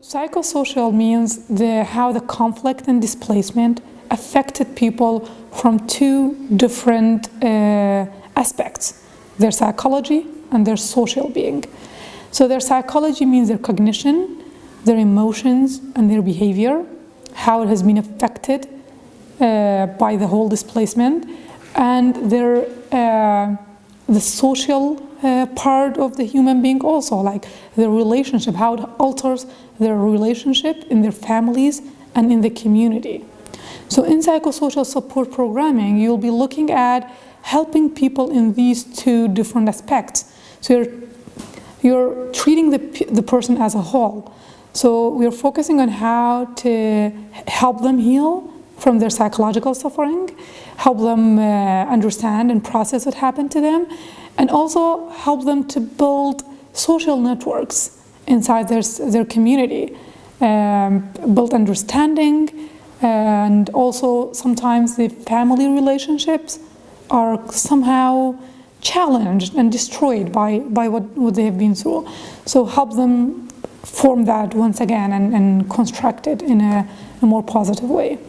Psychosocial means how the conflict and displacement affected people from two different aspects, their psychology and their social being. So their psychology means their cognition, their emotions, and their behavior, how it has been affected by the whole displacement, and the social part of the human being also, like their relationship, how it alters their relationship in their families and in the community. So in psychosocial support programming, you'll be looking at helping people in these two different aspects. So you're treating the person as a whole. So we're focusing on how to help them heal from their psychological suffering, help them understand and process what happened to them, and also help them to build social networks inside their community, build understanding, and also sometimes the family relationships are somehow challenged and destroyed by what they have been through. So help them form that once again and construct it in a more positive way.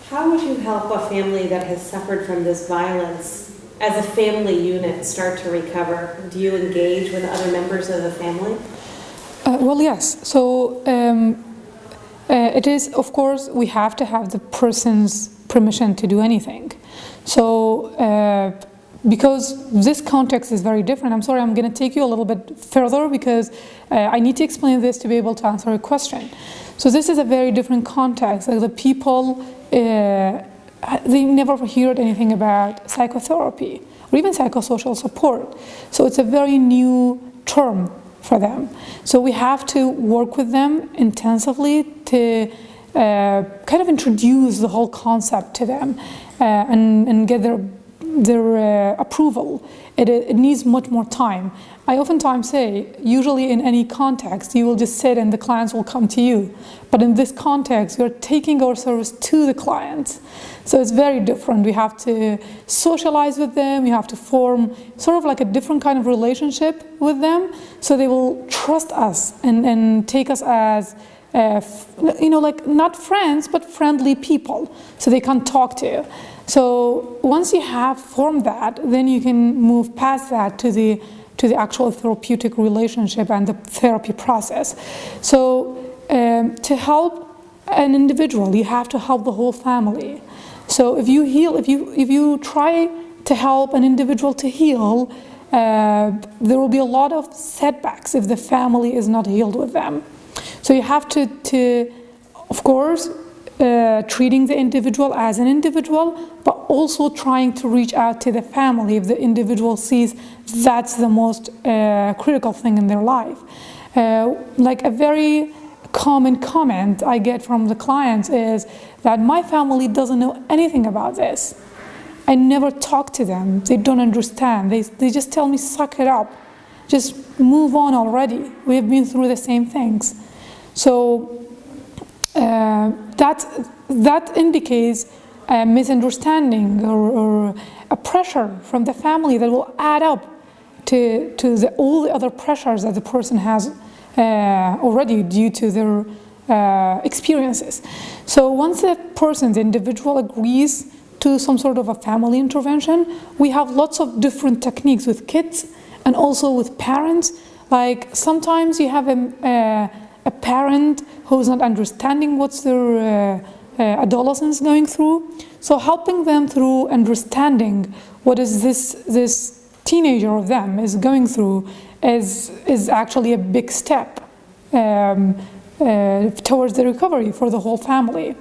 How would you help a family that has suffered from this violence as a family unit start to recover? Do you engage with other members of the family? Well, yes. So it is, of course, we have to have the person's permission to do anything. So because this context is very different, I'm sorry, I'm going to take you a little bit further because I need to explain this to be able to answer your question. So this is a very different context. Like the people, they never heard anything about psychotherapy or even psychosocial support. So it's a very new term for them. So we have to work with them intensively to kind of introduce the whole concept to them and get their approval. It needs much more time. I oftentimes say, usually in any context, you will just sit and the clients will come to you. But in this context, we're taking our service to the clients. So it's very different. We have to socialize with them. We have to form sort of like a different kind of relationship with them. So they will trust us and take us as, like not friends, but friendly people. So they can talk to you. So once you have formed that, then you can move past that to the actual therapeutic relationship and the therapy process. So to help an individual, you have to help the whole family. So if you heal, if you try to help an individual to heal, there will be a lot of setbacks if the family is not healed with them. So you have to of course, treating the individual as an individual, but also trying to reach out to the family if the individual sees that's the most critical thing in their life. Like a very common comment I get from the clients is that my family doesn't know anything about this. I never talk to them. They don't understand. They just tell me, suck it up. Just move on already. We have been through the same things. So that indicates a misunderstanding or a pressure from the family that will add up to all the other pressures that the person has already due to their experiences. So once the individual agrees to some sort of a family intervention, we have lots of different techniques with kids and also with parents. Like sometimes you have a parent who's not understanding what's their adolescence going through. So helping them through understanding what is this teenager of them is going through is actually a big step towards the recovery for the whole family.